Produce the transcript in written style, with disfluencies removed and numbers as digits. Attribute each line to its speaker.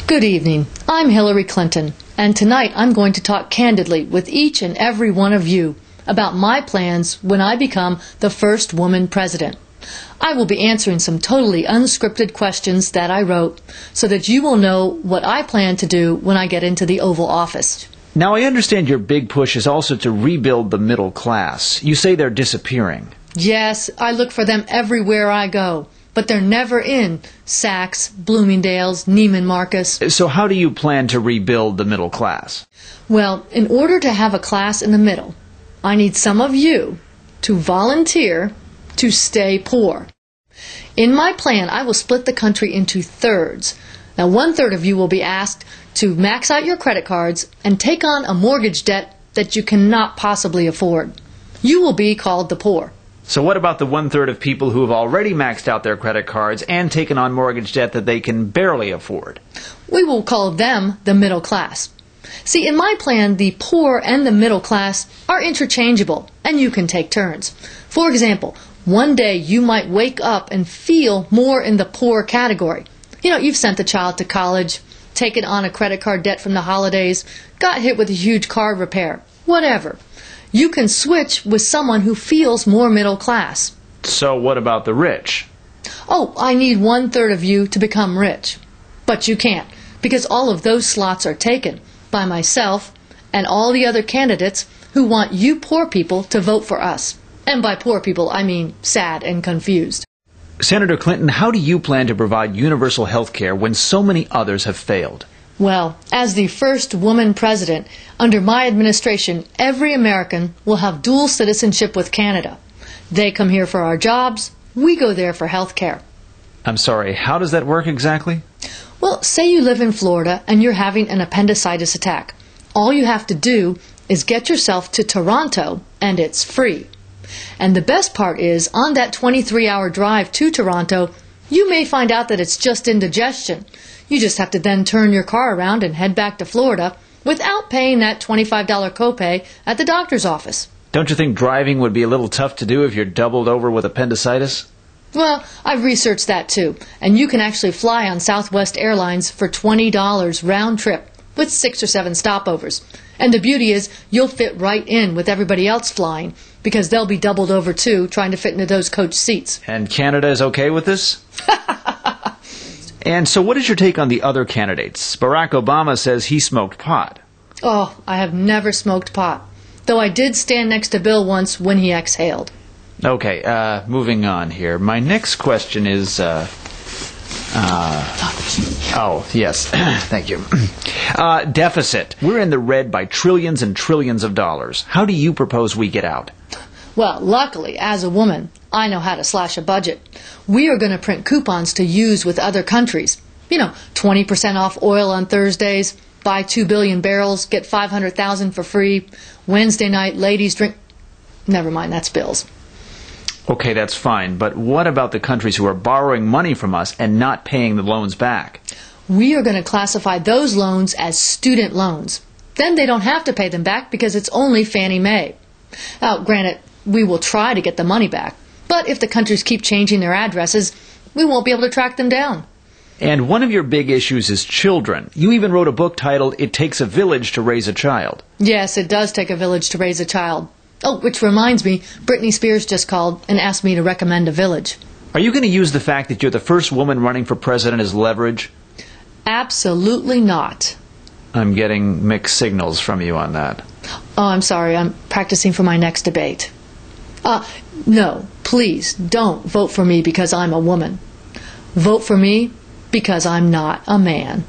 Speaker 1: Good evening. I'm Hillary Clinton, and tonight I'm going to talk candidly with each and every one of you about my plans when I become the first woman president. I will be answering some totally unscripted questions that I wrote so that you will know what I plan to do when I get into the Oval Office.
Speaker 2: Now, I understand your big push is also to rebuild the middle class. You say they're disappearing.
Speaker 1: Yes, I look for them everywhere I go, but they're never in Saks, Bloomingdale's, Neiman Marcus.
Speaker 2: So how do you plan to rebuild the middle class?
Speaker 1: Well, in order to have a class in the middle, I need some of you to volunteer to stay poor. In my plan, I will split the country into thirds. Now, 1/3 of you will be asked to max out your credit cards and take on a mortgage debt that you cannot possibly afford. You will be called the poor.
Speaker 2: So what about the 1/3 of people who have already maxed out their credit cards and taken on mortgage debt that they can barely afford?
Speaker 1: We will call them the middle class. See, in my plan, the poor and the middle class are interchangeable, and you can take turns. For example, one day you might wake up and feel more in the poor category. You've sent a child to college, taken on a credit card debt from the holidays, got hit with a huge car repair, whatever. You can switch with someone who feels more middle class.
Speaker 2: So what about the rich?
Speaker 1: Oh, I need 1/3 of you to become rich. But you can't, because all of those slots are taken by myself and all the other candidates who want you poor people to vote for us. And by poor people, I mean sad and confused.
Speaker 2: Senator Clinton, how do you plan to provide universal health care when so many others have failed?
Speaker 1: Well, as the first woman president, under my administration, every American will have dual citizenship with Canada. They come here for our jobs, we go there for health care.
Speaker 2: I'm sorry, how does that work exactly?
Speaker 1: Well, say you live in Florida and you're having an appendicitis attack. All you have to do is get yourself to Toronto, and it's free. And the best part is, on that 23-hour drive to Toronto, you may find out that it's just indigestion. You just have to then turn your car around and head back to Florida without paying that $25 copay at the doctor's office.
Speaker 2: Don't you think driving would be a little tough to do if you're doubled over with appendicitis?
Speaker 1: Well, I've researched that too, and you can actually fly on Southwest Airlines for $20 round trip with 6 or 7 stopovers. And the beauty is you'll fit right in with everybody else flying because they'll be doubled over too, trying to fit into those coach seats.
Speaker 2: And Canada is okay with this? And so what is your take on the other candidates? Barack Obama says he smoked pot.
Speaker 1: Oh, I have never smoked pot, though I did stand next to Bill once when he exhaled.
Speaker 2: Okay, moving on here. My next question is, oh, yes, thank you. Deficit. We're in the red by trillions and trillions of dollars. How do you propose we get out?
Speaker 1: Well, luckily, as a woman, I know how to slash a budget. We are going to print coupons to use with other countries. 20% off oil on Thursdays, buy 2 billion barrels, get 500,000 for free. Wednesday night, ladies drink... Never mind, that's Bill's.
Speaker 2: Okay, that's fine, but what about the countries who are borrowing money from us and not paying the loans back?
Speaker 1: We are going to classify those loans as student loans. Then they don't have to pay them back because it's only Fannie Mae. Now, granted, we will try to get the money back, but if the countries keep changing their addresses, we won't be able to track them down.
Speaker 2: And one of your big issues is children. You even wrote a book titled, It Takes a Village to Raise a Child.
Speaker 1: Yes, it does take a village to raise a child. Oh, which reminds me, Britney Spears just called and asked me to recommend a village.
Speaker 2: Are you going to use the fact that you're the first woman running for president as leverage?
Speaker 1: Absolutely not.
Speaker 2: I'm getting mixed signals from you on that.
Speaker 1: Oh, I'm sorry. I'm practicing for my next debate. No, please don't vote for me because I'm a woman. Vote for me because I'm not a man.